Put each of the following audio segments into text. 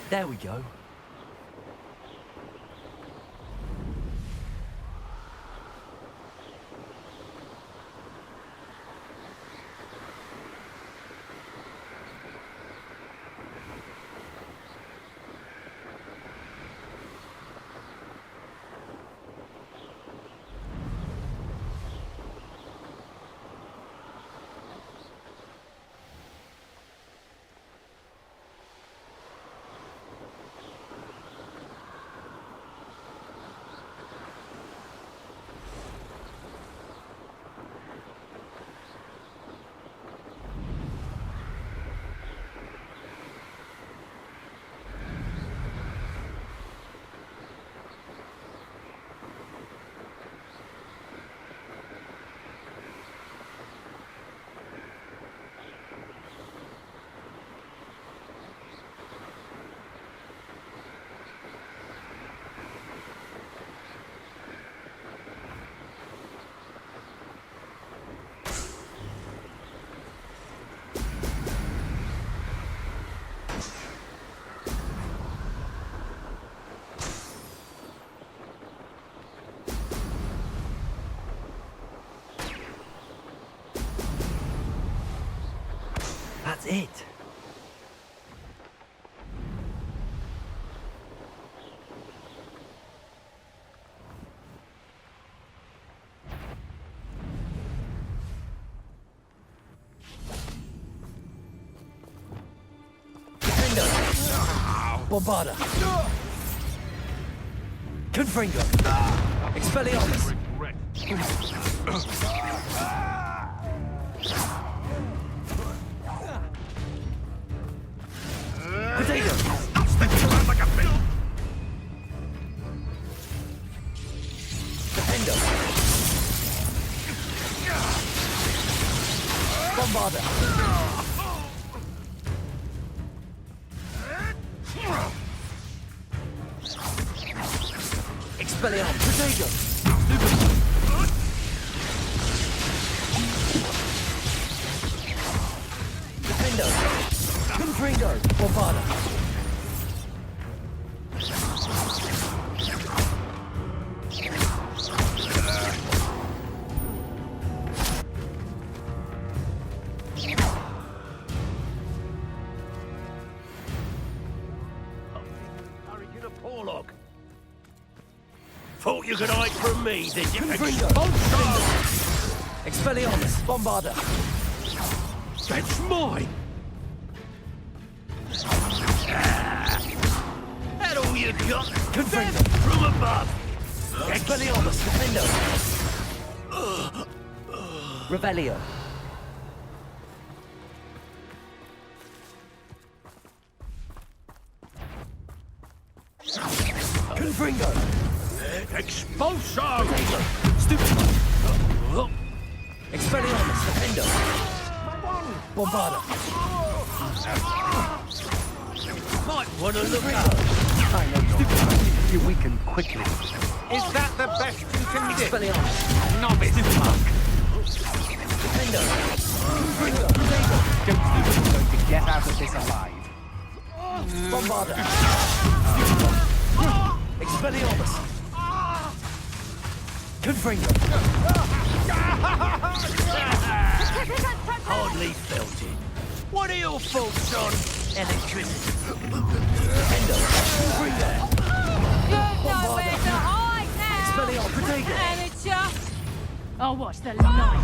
There we go. That's it. Confringo. Bombarda. Confringo. Expelliarmus. Potato! Sticking around like a fiddle! Defendo! Bombarda! Expelliarmus! Potato! Defendo! Confringo! Bombarda! Thought you could hide from me, did you? Confringo! Expelliarmus! Bombarda! That's mine! That all you got? Confringo! From above! Expelliarmus! Defendo! Revelio! Confringo! Expulso! Stupid! Expelliarmus! Defendo! Bombarda! Might want to look up. I know you weaken quickly. Is that the best you can do? Expelliarmus! Novice monk. Defendo! Confringo! Don't think you're going to get out of this alive. Bombarda! Expelliarmus! Confringo! Hardly felt it. What are your thoughts on electricity? Defendo! Confringo! You're nowhere to hide now! Expelliarmus! Potato! Amateur! I'll watch the light on you.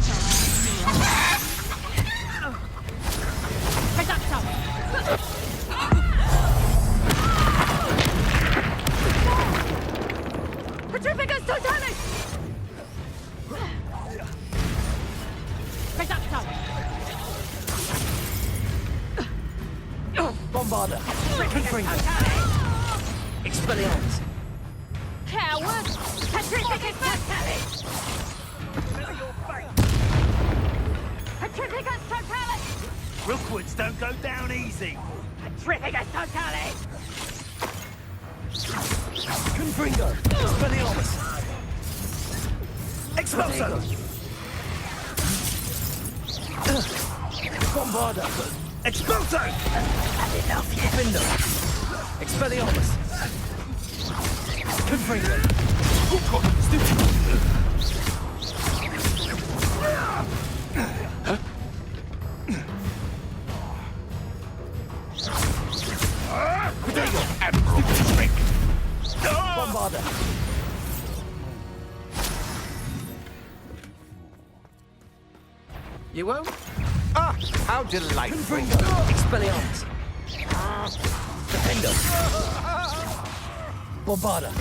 Reducto! Petrificus totalis! Reducto! Bombarda! Confringo! Expelliarmus! Coward! Petrificus totalis! Petrificus totalis! Rookwoods don't go down easy. Petrificus totalis! Confringo! Expelliarmus! Expulso! Bombarda! Expulso! Had enough yet? Defendo! Expelliarmus! Confringo! Protego! Admiral Trick! Bombarda! You won't? Ah, how delightful! Confringo! Expelliarmus! Defendo! Bombarda!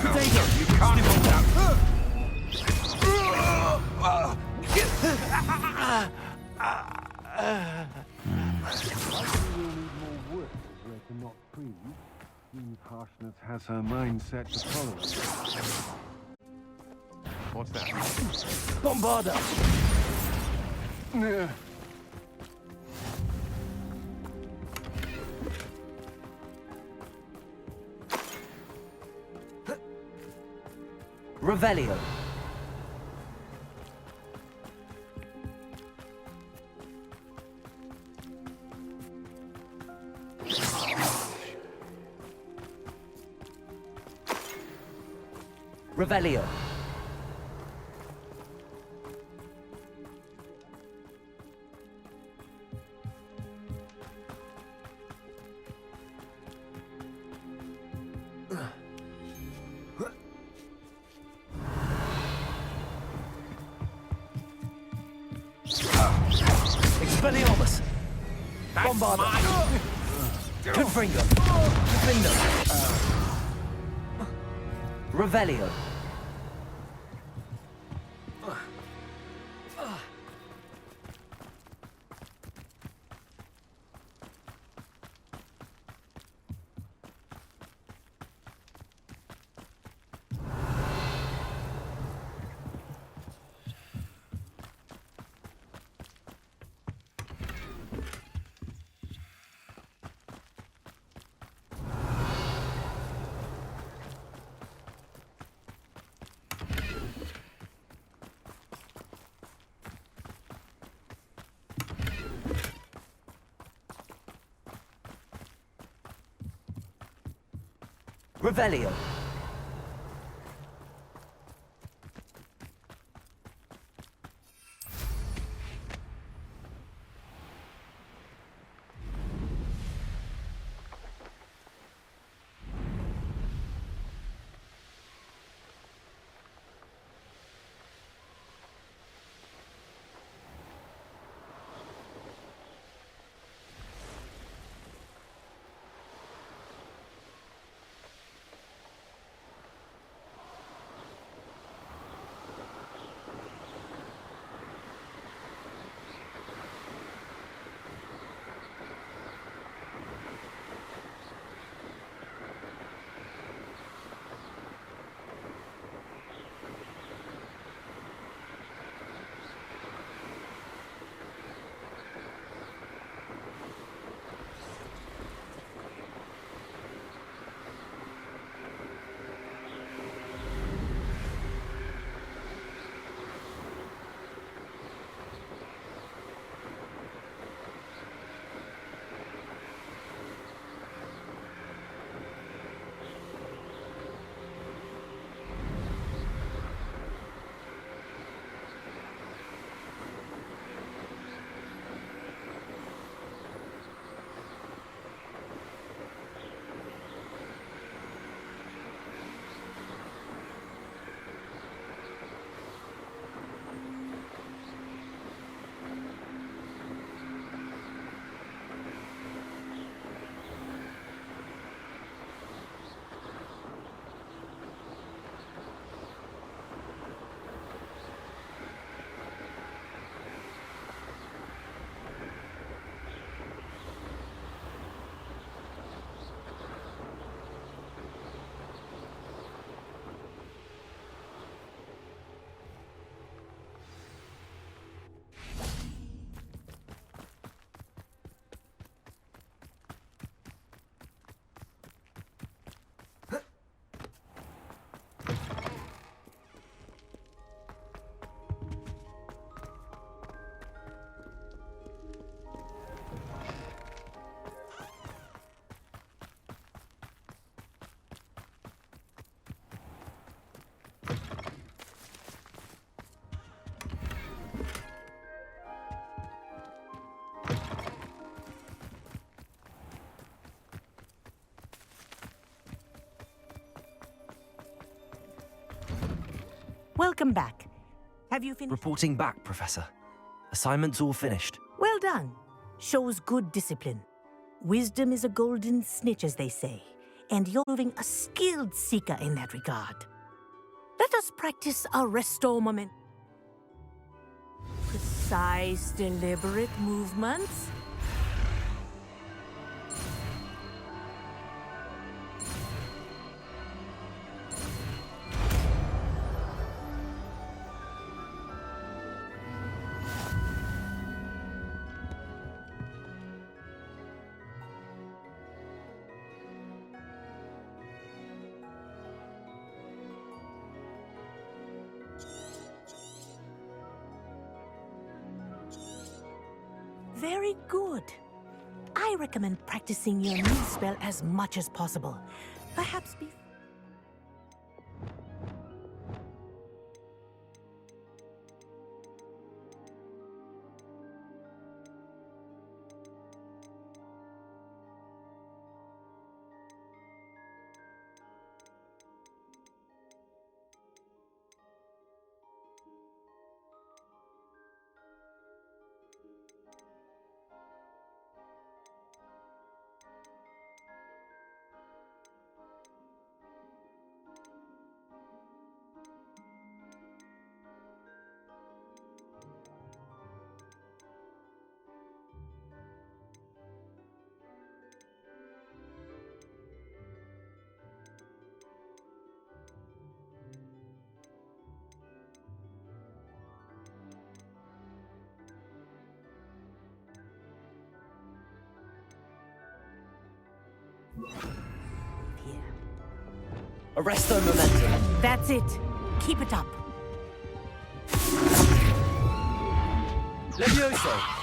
Protego! You can't hold out! Harshness has her mind set to follow us. What's that? Bombarda! Revelio! Revelio! Expelliarmus! Bombarda! Confringo! Defendo! Revelio! Revelio! Welcome back. Have you finished? Reporting back, Professor. Assignment's all finished. Well done. Shows good discipline. Wisdom is a golden snitch, as they say, and you're proving a skilled seeker in that regard. Let us practice a resto moment. Precise, deliberate movements. Very good. I recommend practicing your new spell as much as possible. Perhaps before. Here. Arresto momentum. That's it. Keep it up. Levioso.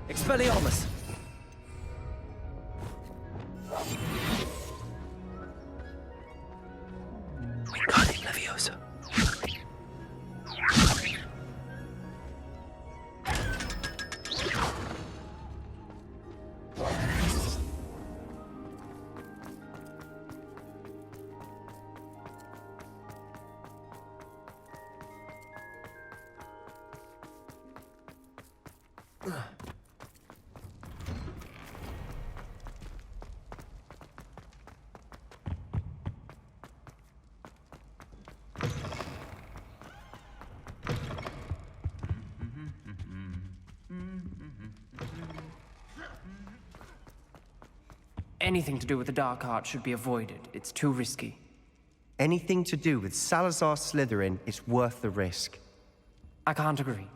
Expelliarmus. Wingardium Leviosa. Anything to do with the dark art should be avoided. It's too risky. Anything to do with Salazar Slytherin is worth the risk. I can't agree.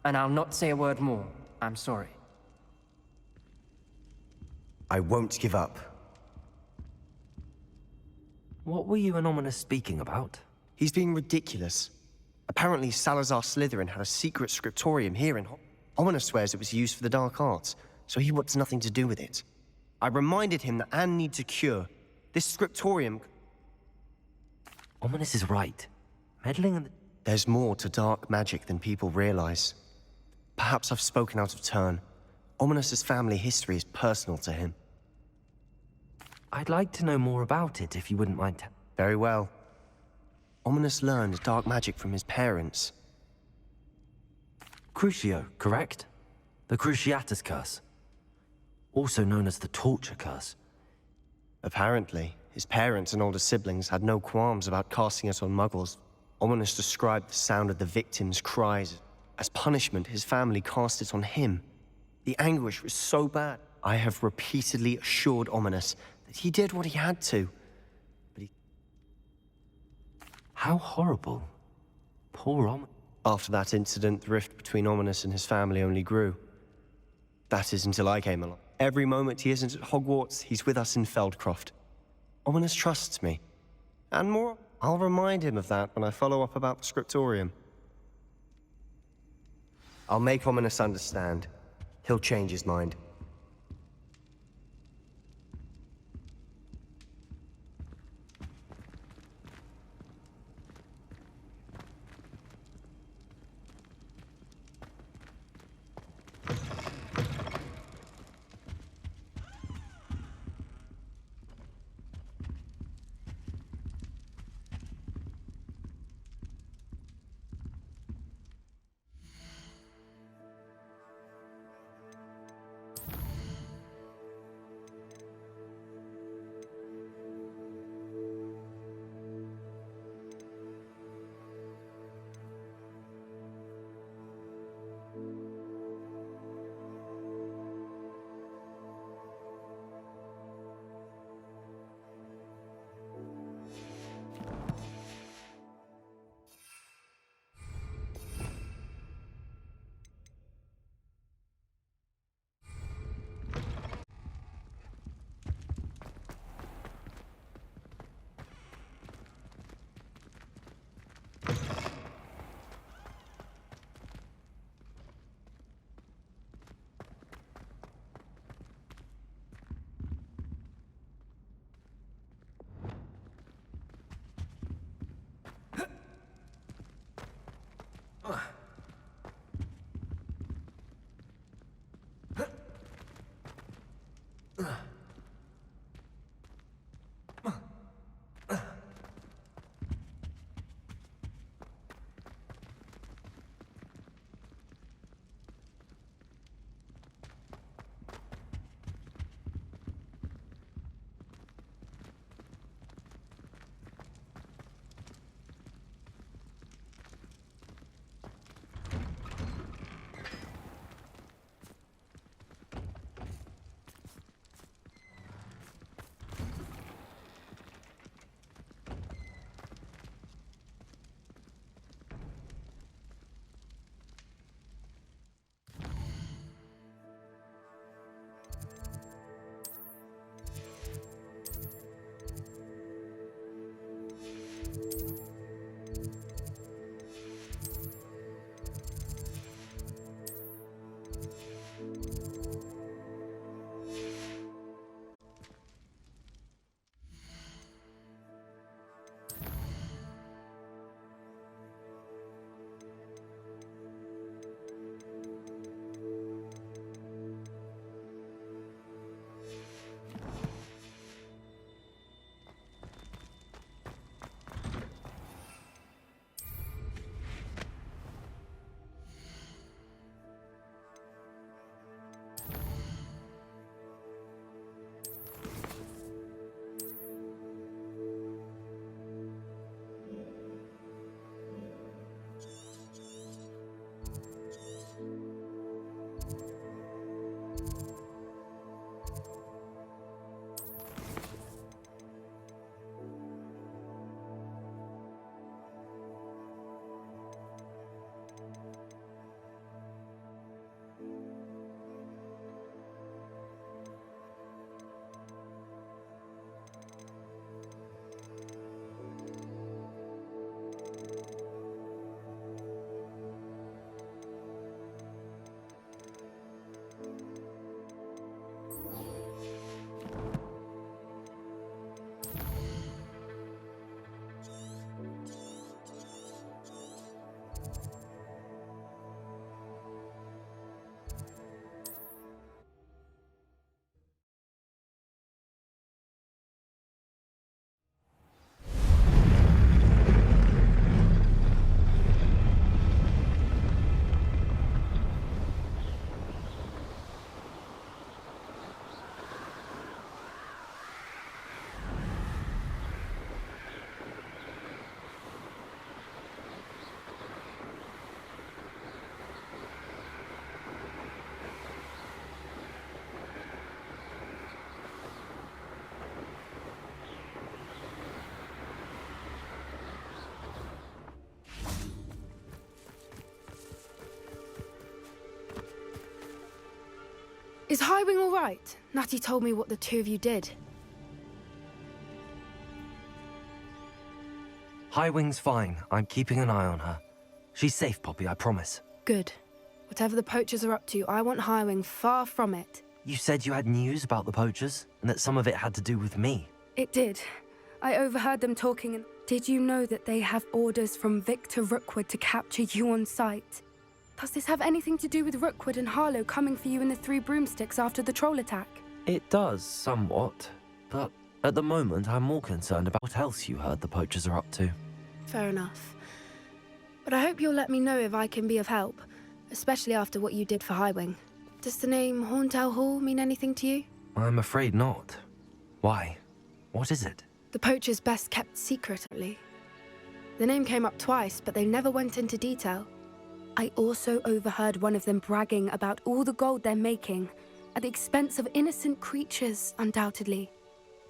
And I'll not say a word more. I'm sorry. I won't give up. What were you and Ominous speaking about? He's being ridiculous. Apparently Salazar Slytherin had a secret scriptorium here in Ominous swears it was used for the dark arts, so he wants nothing to do with it. I reminded him that Anne needs a cure. This scriptorium... Ominous is right. Meddling in the... There's more to dark magic than people realize. Perhaps I've spoken out of turn. Ominous's family history is personal to him. I'd like to know more about it, if you wouldn't mind. Very well. Ominous learned dark magic from his parents. Crucio, correct? The Cruciatus Curse. Also known as the Torture Curse. Apparently, his parents and older siblings had no qualms about casting it on muggles. Ominous described the sound of the victims' cries. As punishment, his family cast it on him. The anguish was so bad. I have repeatedly assured Ominous that he did what he had to. But he... How horrible. Poor Ominous. After that incident, the rift between Ominous and his family only grew. That is until I came along. Every moment he isn't at Hogwarts, he's with us in Feldcroft. Ominous trusts me. And more, I'll remind him of that when I follow up about the scriptorium. I'll make Ominous understand. He'll change his mind. Is Highwing all right? Natty told me what the two of you did. Highwing's fine. I'm keeping an eye on her. She's safe, Poppy, I promise. Good. Whatever the poachers are up to, I want Highwing far from it. You said you had news about the poachers, and that some of it had to do with me. It did. I overheard them talking and... Did you know that they have orders from Victor Rookwood to capture you on sight? Does this have anything to do with Rookwood and Harlow coming for you in the Three Broomsticks after the troll attack? It does, somewhat. But at the moment, I'm more concerned about what else you heard the poachers are up to. Fair enough. But I hope you'll let me know if I can be of help, especially after what you did for Highwing. Does the name Horntail Hall mean anything to you? I'm afraid not. Why? What is it? The poacher's best kept secret, only. The name came up twice, but they never went into detail. I also overheard one of them bragging about all the gold they're making, at the expense of innocent creatures, undoubtedly.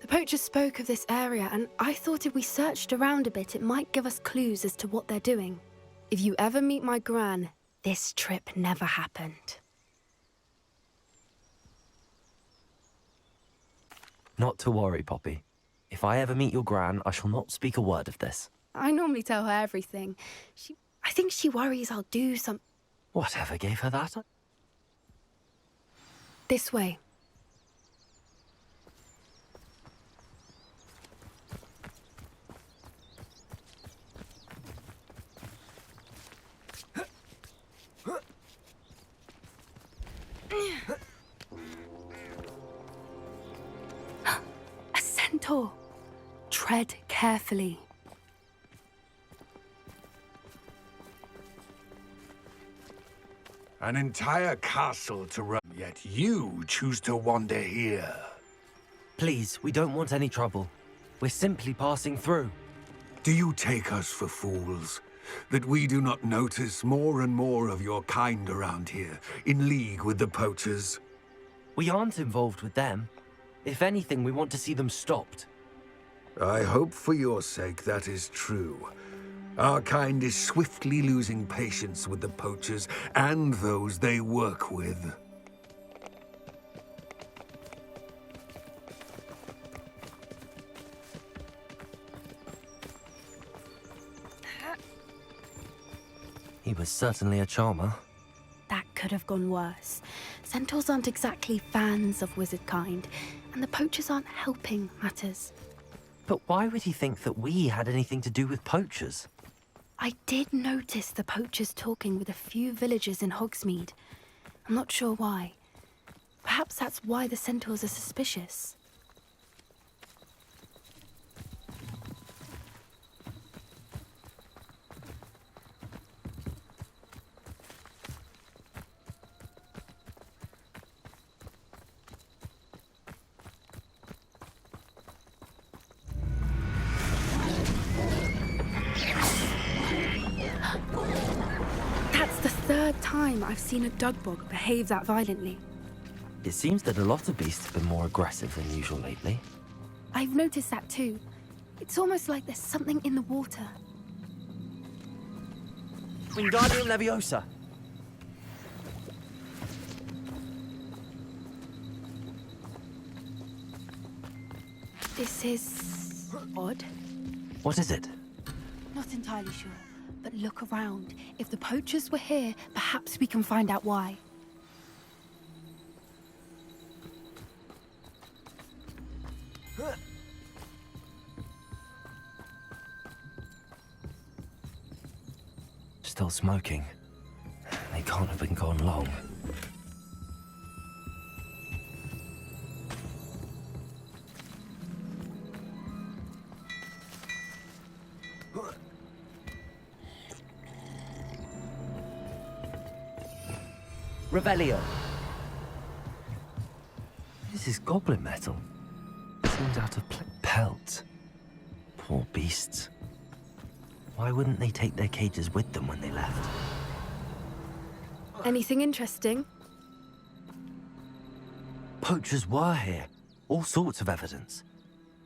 The poacher spoke of this area, and I thought if we searched around a bit, it might give us clues as to what they're doing. If you ever meet my gran, this trip never happened. Not to worry, Poppy. If I ever meet your gran, I shall not speak a word of this. I normally tell her everything. I think she worries I'll do some... Whatever gave her that? This way. A centaur. Tread carefully. An entire castle to run, yet you choose to wander here. Please, we don't want any trouble. We're simply passing through. Do you take us for fools? That we do not notice more and more of your kind around here, in league with the poachers? We aren't involved with them. If anything, we want to see them stopped. I hope for your sake that is true. Our kind is swiftly losing patience with the poachers and those they work with. He was certainly a charmer. That could have gone worse. Centaurs aren't exactly fans of wizard kind, and the poachers aren't helping matters. But why would he think that we had anything to do with poachers? I did notice the poachers talking with a few villagers in Hogsmeade. I'm not sure why. Perhaps that's why the centaurs are suspicious. That's the third time I've seen a dugbog behave that violently. It seems that a lot of beasts have been more aggressive than usual lately. I've noticed that too. It's almost like there's something in the water. Wingardium Leviosa! This is... odd. What is it? Not entirely sure, but look around. If the poachers were here, perhaps we can find out why. Still smoking. They can't have been gone long. Revelio. This is goblin metal. Seems out of pelt. Poor beasts. Why wouldn't they take their cages with them when they left? Anything interesting? Poachers were here. All sorts of evidence.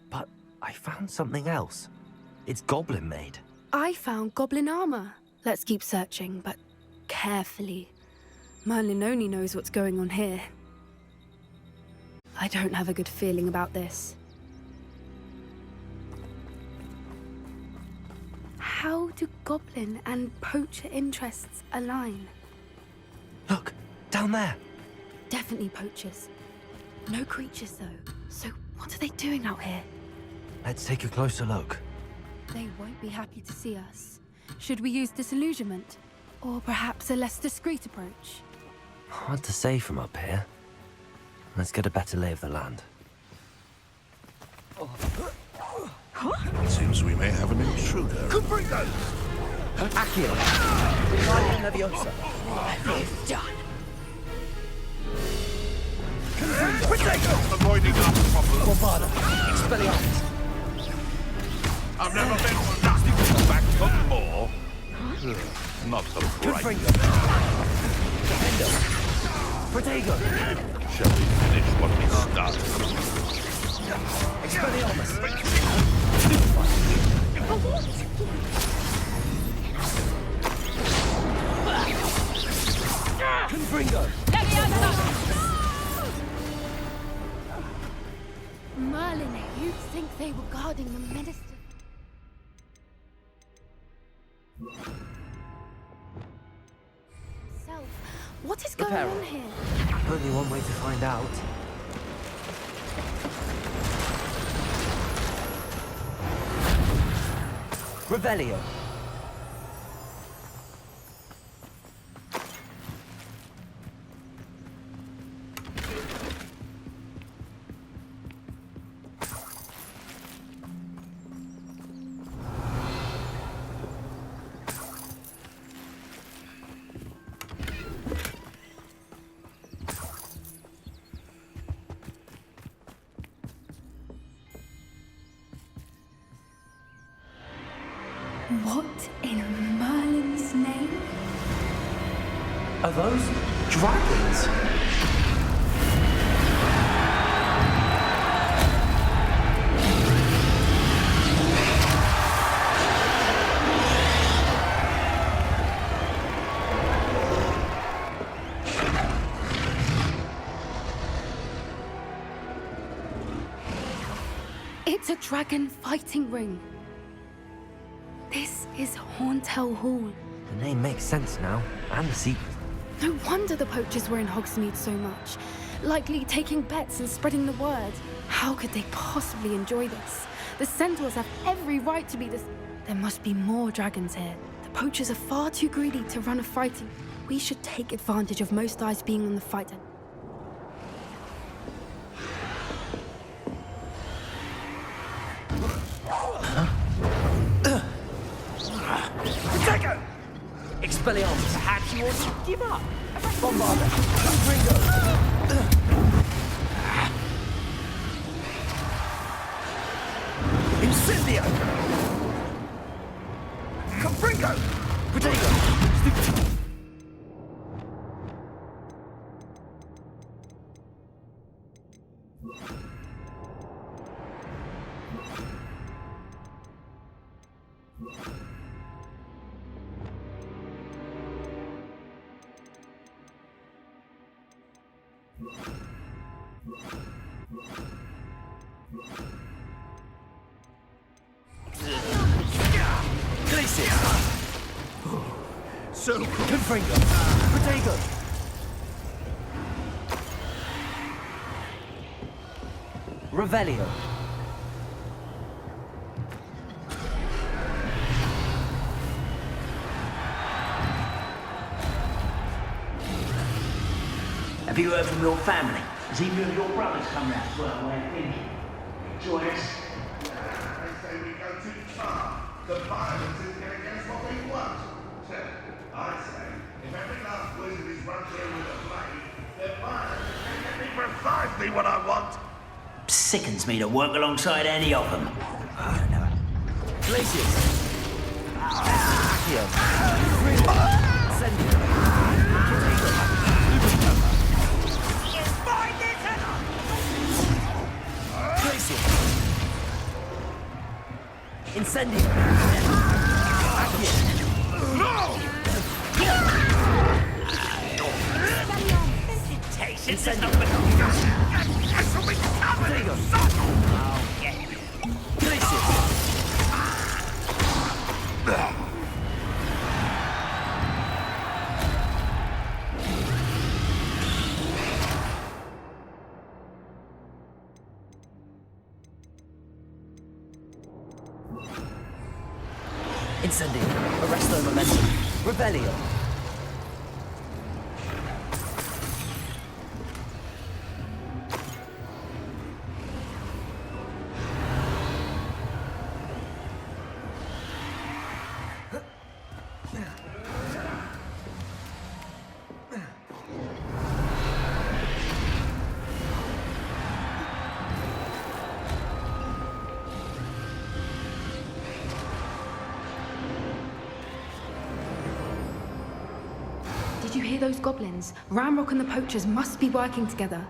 But I found something else. It's goblin made. I found goblin armor. Let's keep searching, but carefully. Merlin only knows what's going on here. I don't have a good feeling about this. How do goblin and poacher interests align? Look, down there. Definitely poachers. No creatures, though. So what are they doing out here? Let's take a closer look. They won't be happy to see us. Should we use disillusionment? Or perhaps a less discreet approach? Hard to say from up here. Let's get a better lay of the land. It seems we may have an intruder. Confringo! Accio! Leviosa. It's done. Avoiding our problem. Bombarda. Expelliarmus. I've never been one nasty back for more. Not so bright. Confringo. Protego. Shall we finish what we started? Expelliarmus. Confringo. Merlin, you'd think they were guarding the minister. Self, what is going on here? Only one way to find out. Revelio. What in Merlin's name? Are those dragons? It's a dragon fighting ring. This is Hauntel Hall. The name makes sense now, and the secret. No wonder the poachers were in Hogsmeade so much. Likely taking bets and spreading the word. How could they possibly enjoy this? The centaurs have every right to be this. There must be more dragons here. The poachers are far too greedy to run a fighting. We should take advantage of most eyes being on the fight. Protego! Expelliarmus. Perhaps you ought to give up. Bombarda. Confringo. Incendio! Confringo! Protego. So Confringo. Protego. Revelio. Have you heard from your family? Has either of your brothers come round to our way of thinking? Join us? They say we go too far. The violence is going against what we want. I say, if every last wizard is run through with a blade, then violence is going to be precisely what I want. Sickens me to work alongside any of them. Glacius. Accio. Incendio. Glacius. Incendio. Accio. Incendio. Potato! I'll get you. Delicious! Incendio. Arresto momentum. Rebellion. Did you hear those goblins? Ramrock and the poachers must be working together.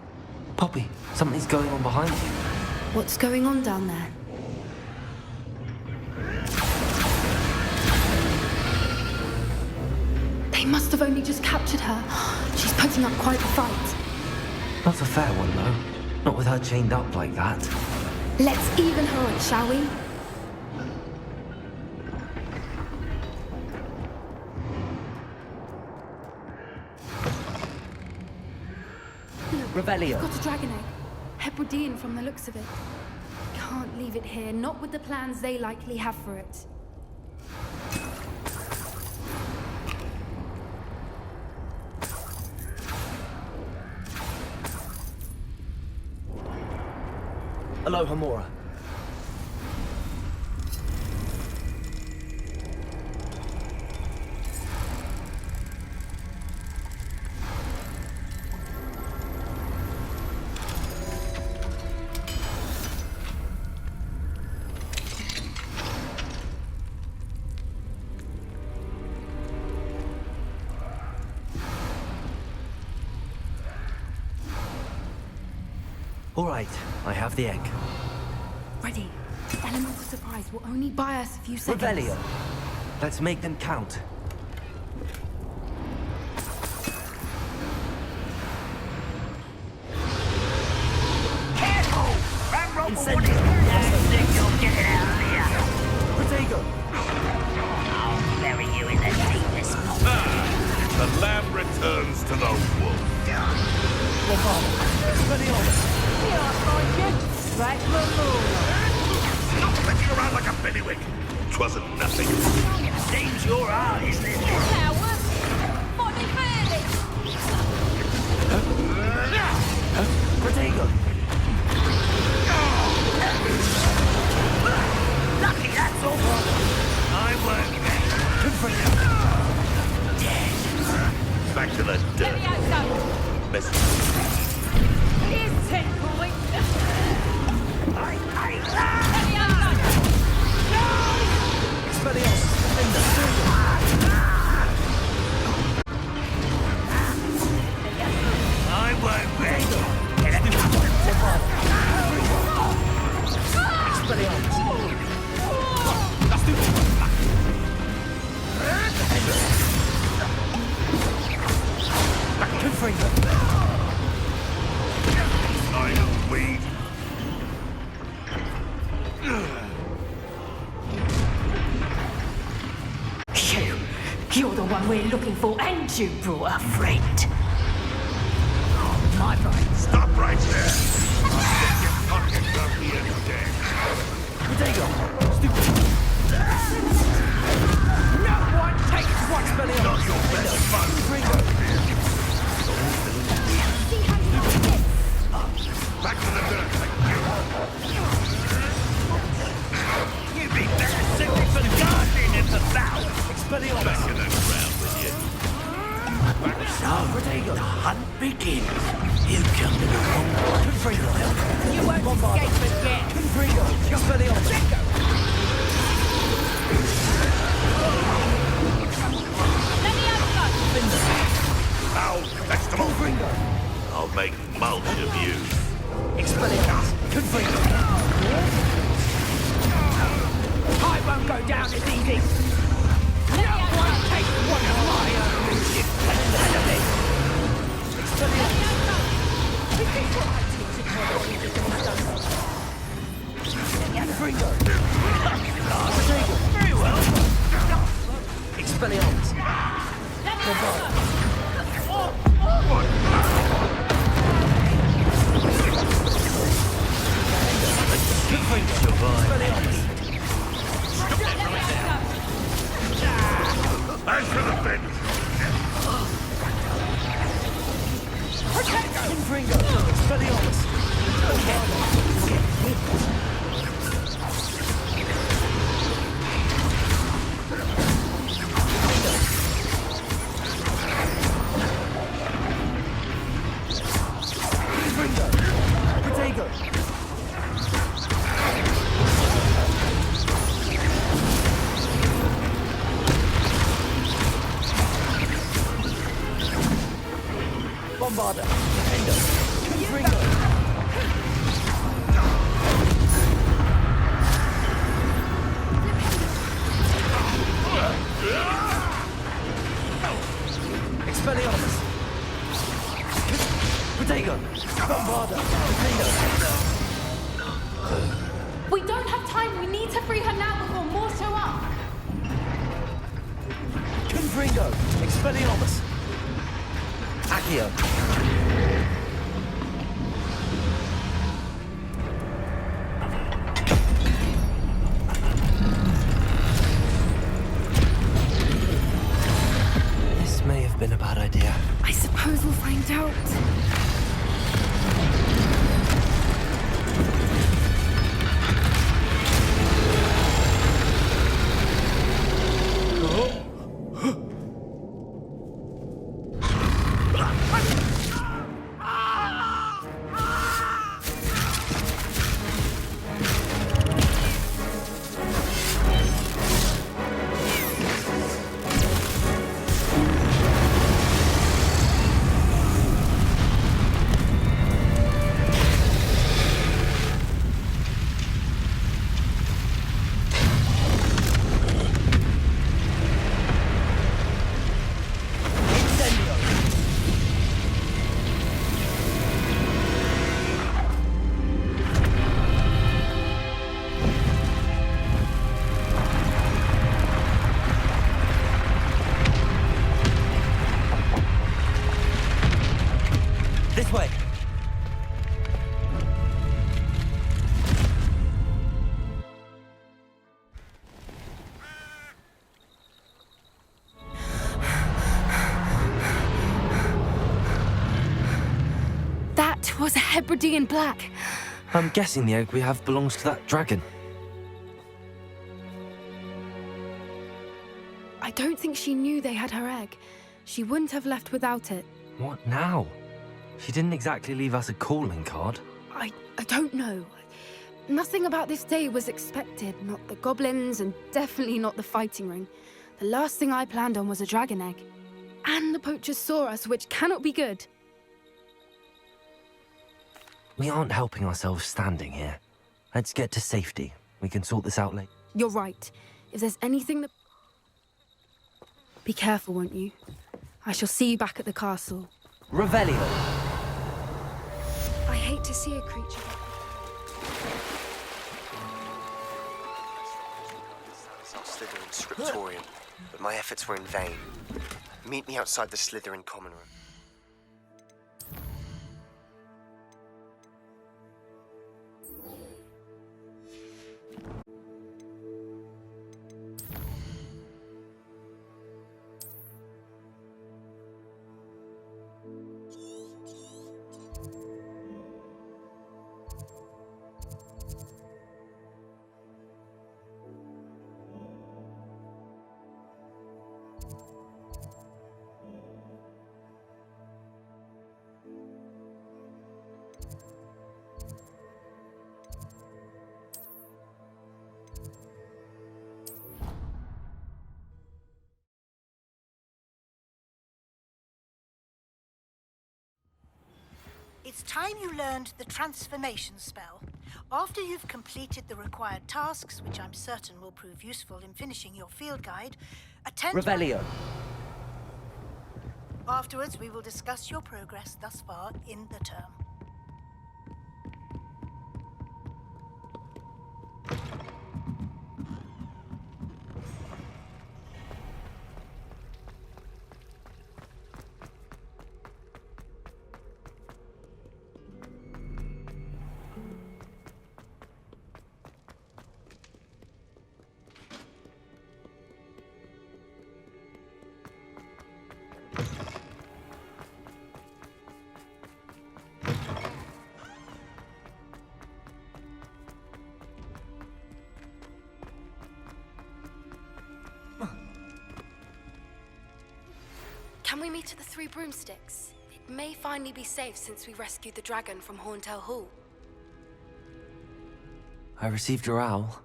Poppy, something's going on behind you. What's going on down there? They must have only just captured her. She's putting up quite a fight. Not a fair one, though. Not with her chained up like that. Let's even her on, shall we? Rebellion. Got a dragon egg. Hebridean from the looks of it. Can't leave it here, not with the plans they likely have for it. Aloha Mora. All right, I have the egg. Ready. Element of surprise will only buy us a few seconds. Rebellion. Let's make them count. Careful! Ramrock will want Incendio. to think you'll get it out of here. Protego. I'll bury you in the deepest pot. The lamb returns to the wolf. Stop flicking around like a billywig. 'Twasn't nothing. Seems your art is this. Coward! Body fairly! Protego. Lucky that's all. I work there. Back to the dirt. Levioso! Message. Here's 10 points! Expelliarmus. I work there. Get a couple. I don't weed. You're the one we're looking for, and you brought a friend. My brains. Stop right there. I'll get your pockets off the end of deck. Protego. No one takes what's belly Not your best fun. Back to the dirt. You'd be better suited for gardening than for battle. Expelliarmus. Back in the ground with you. So, the hunt begins. You come to the wrong one. You won't escape again! Confringo. Expelliarmus. Foul vegetable. I'll make mulch of you. Expelliarmus. Confringo. I won't go down as easy! No one takes one of my own music and enemy! This is what I teach in my body, Confringo! Very well! Expelliarmus! As for the bench! Confringo! Expelliarmus! Bombarder! Defender! Confringo! Expelliarmus! Protego! Bombarder! Defender! We don't have time. We need to free her now before more show up. Confringo! Expelliarmus! Accio! This may have been a bad idea. I suppose we'll find out. This way! That was a Hebridean black. I'm guessing the egg we have belongs to that dragon. I don't think she knew they had her egg. She wouldn't have left without it. What now? She didn't exactly leave us a calling card. I don't know. Nothing about this day was expected. Not the goblins, and definitely not the fighting ring. The last thing I planned on was a dragon egg. And the poachers saw us, which cannot be good. We aren't helping ourselves standing here. Let's get to safety. We can sort this out later. You're right. If there's anything that... Be careful, won't you? I shall see you back at the castle. Revelio! I hate to see a creature... Slytherin scriptorium, but my efforts were in vain. Meet me outside the Slytherin common room. It's time you learned the transformation spell. After you've completed the required tasks, which I'm certain will prove useful in finishing your field guide, attend... Revelio! Afterwards, we will discuss your progress thus far in the term. we meet at the Three Broomsticks? It may finally be safe since we rescued the dragon from Horntail Hall. I received your owl.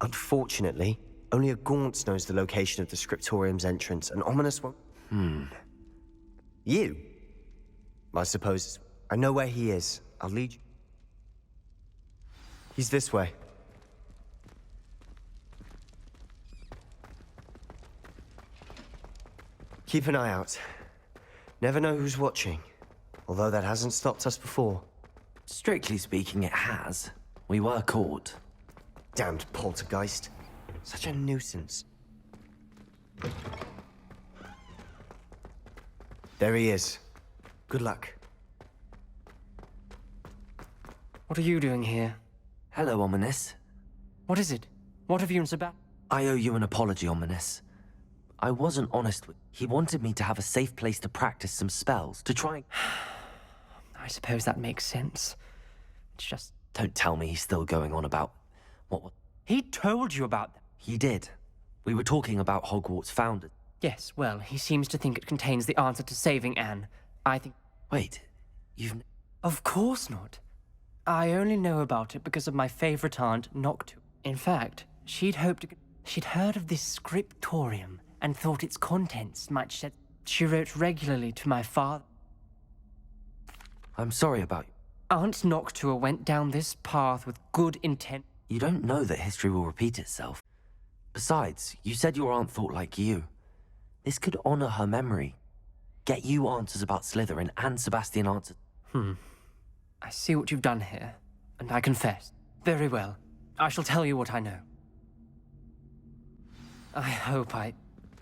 Unfortunately, only a Gaunt knows the location of the Scriptorium's entrance, and Ominous won't... You? I suppose. I know where he is. I'll lead you. He's this way. Keep an eye out. Never know who's watching. Although that hasn't stopped us before. Strictly speaking, it has. We were caught. Damned poltergeist. Such a nuisance. There he is. Good luck. What are you doing here? Hello, Ominous. What is it? What have you and Sebastian? I owe you an apology, Ominous. I wasn't honest with... He wanted me to have a safe place to practice some spells, to try and... I suppose that makes sense. It's just... Don't tell me he's still going on about... What? He told you about them. He did. We were talking about Hogwarts founders. Yes, well, he seems to think it contains the answer to saving Anne. I think... Wait, you've... Of course not. I only know about it because of my favorite aunt, Noctu. In fact, she'd heard of this scriptorium and thought its contents might shed... She wrote regularly to my father. I'm sorry about you. Aunt Noctua went down this path with good intent. You don't know that history will repeat itself. Besides, you said your aunt thought like you. This could honor her memory. Get you answers about Slytherin and Sebastian answers. I see what you've done here, and I confess. Very well. I shall tell you what I know. I hope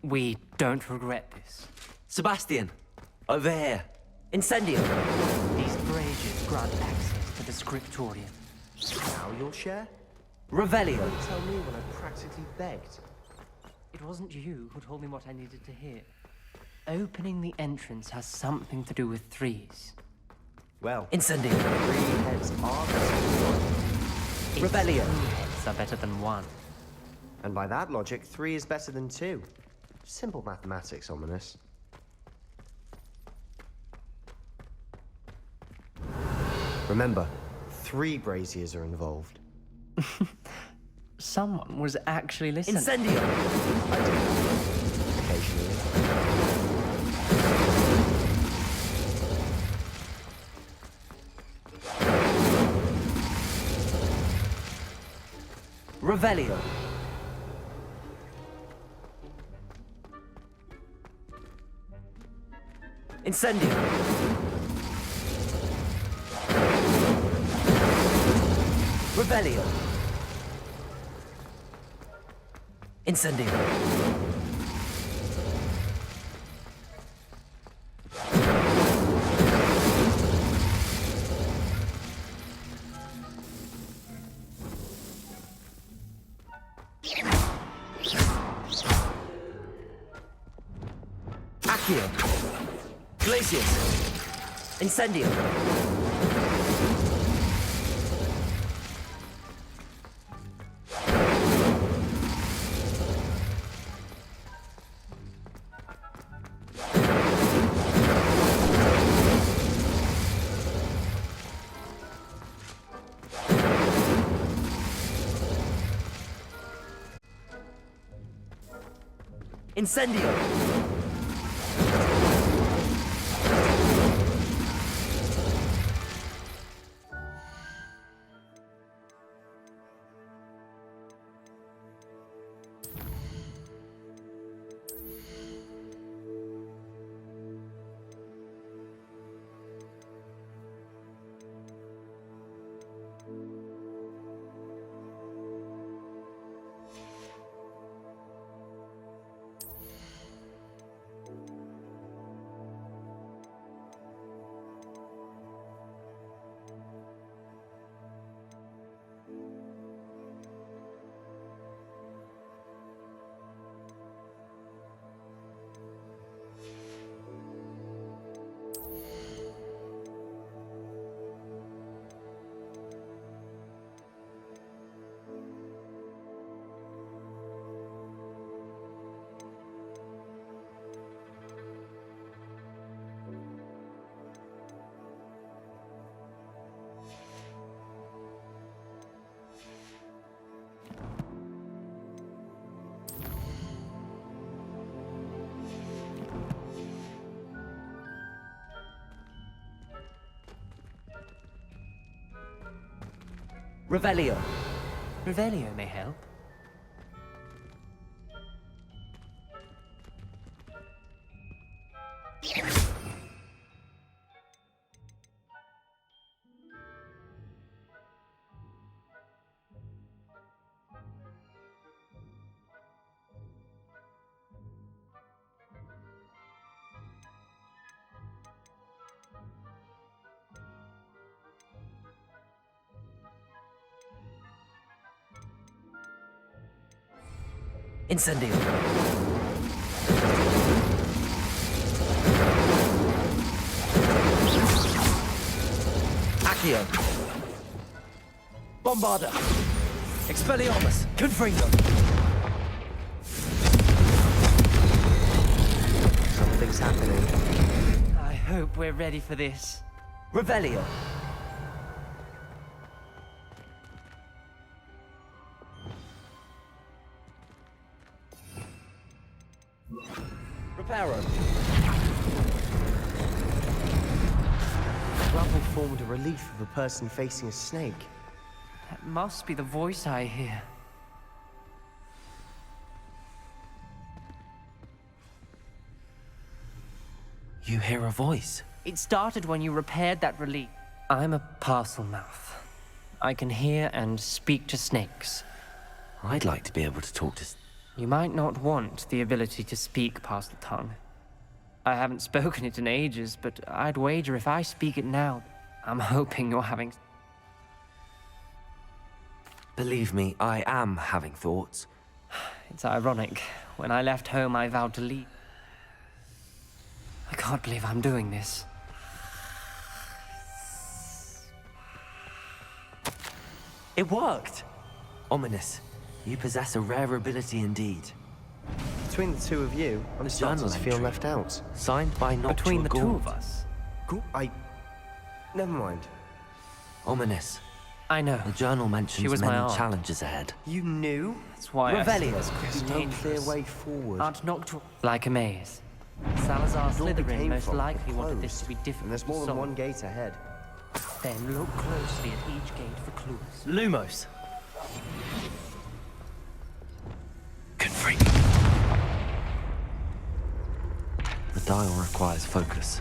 we don't regret this. Sebastian! Over here! Incendio! These braziers grant access to the scriptorium. Now you'll share? Revelio! Tell me when I practically begged. It wasn't you who told me what I needed to hear. Opening the entrance has something to do with threes. Well, Incendio! 3 heads are better than 1. Revelio! 2 heads are better than 1. And by that logic, 3 is better than 2. Simple mathematics, Ominous. Remember, 3 braziers are involved. Someone was actually listening. Incendio! I do. Occasionally. Revelio! Incendio! Revelio! Incendio! Accio! Glacius! Incendio! Incendio! Revelio. Revelio may help. Incendio. Accio. Bombarda. Expelliarmus. Confringo. Something's happening. I hope we're ready for this. Revelio. Reparo. Rubble formed a relief of a person facing a snake. That must be the voice I hear. You hear a voice. It started when you repaired that relief. I'm a parcel mouth. I can hear and speak to snakes. I'd like to be able to talk to... You might not want the ability to speak parcel tongue. I haven't spoken it in ages, but I'd wager if I speak it now, I'm hoping you're having... Believe me, I am having thoughts. It's ironic. When I left home, I vowed to leave. I can't believe I'm doing this. It worked! Ominous. You possess a rare ability indeed. Between the two of you, I'm starting to feel left out. Signed by Noctua Between the two Gaunt. of us? Never mind. Ominous. I know. The journal She mentions was my many aunt. challenges ahead. You knew? That's why Revelio. There's no clear way forward. Aunt Noctua. Like a maze. Salazar The door we Slytherin came most from, likely it wanted this closed, to be difficult And there's to more than solve. one gate ahead. Then look closely at each gate for clues. Lumos. Confringo. The dial requires focus.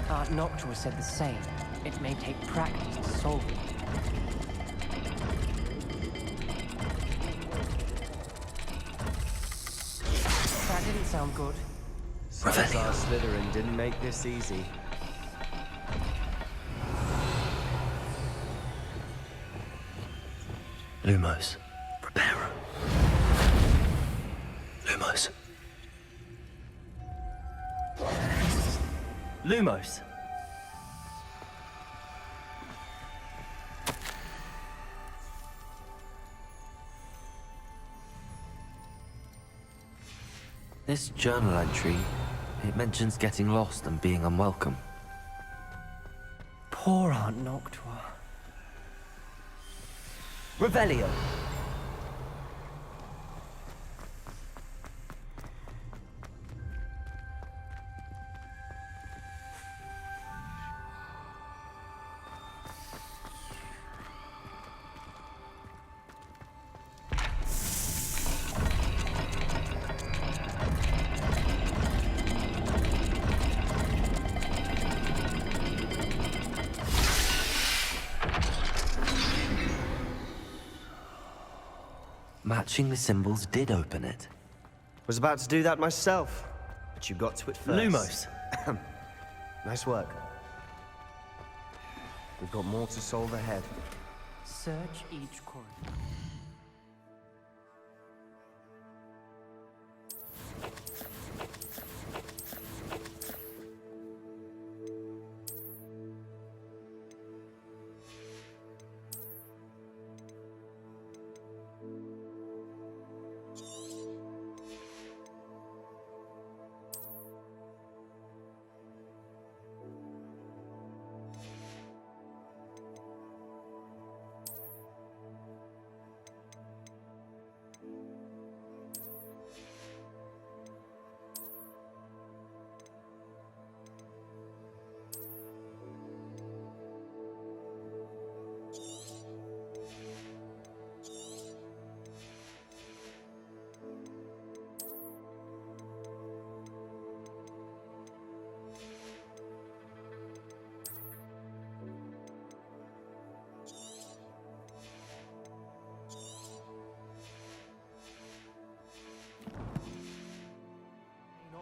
Aunt Noctua said the same. It may take practice to solve it. That didn't sound good. Salazar Slytherin didn't make this easy. Lumos. Reparo. Lumos. Lumos. This journal entry, it mentions getting lost and being unwelcome. Poor Aunt Noctua. Revelio. Matching the symbols did open it. Was about to do that myself, but you got to it first. Lumos. Nice work. We've got more to solve ahead. Search each corridor.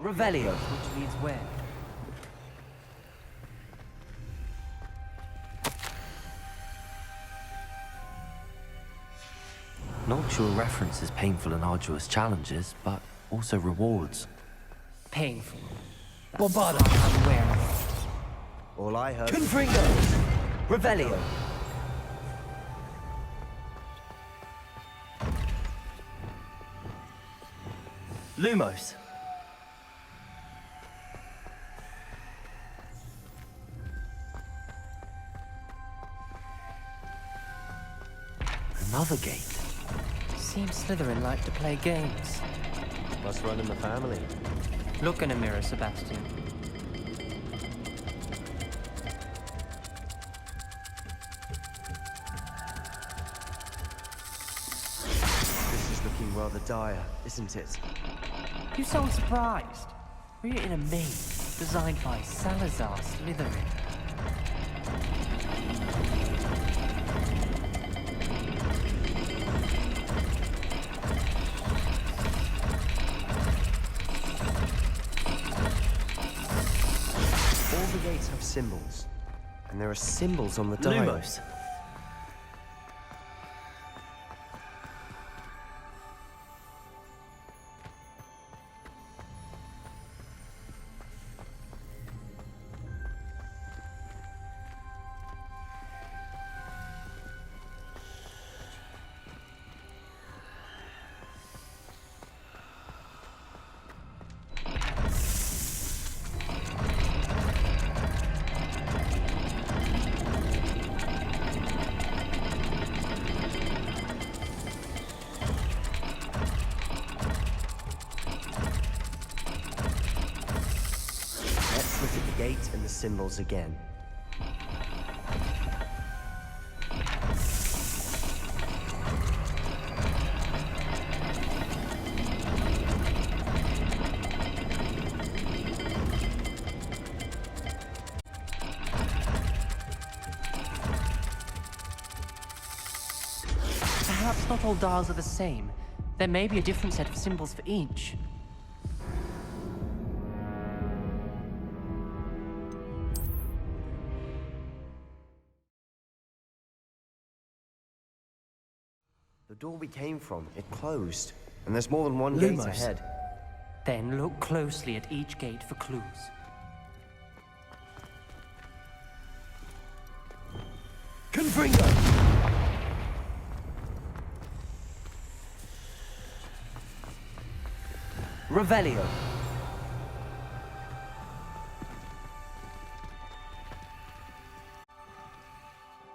Revelio. Which means where? Noctua references painful and arduous challenges, but also rewards. Painful. Well, bother. I'm aware of it. All I heard... Confringo! Revelio. Lumos. Another gate. Seems Slytherin like to play games. Must run in the family. Look in a mirror, Sebastian. This is looking rather dire, isn't it? You sound surprised. We're in a maze designed by Salazar Slytherin. All the gates have symbols, and there are symbols on the dial. Lumos. Let's look at the gate and the symbols again. Perhaps not all dials are the same. There may be a different set of symbols for each. The door we came from, it closed. And there's more than one gate Lumos. ahead. Then look closely at each gate for clues. Confringo! Revelio.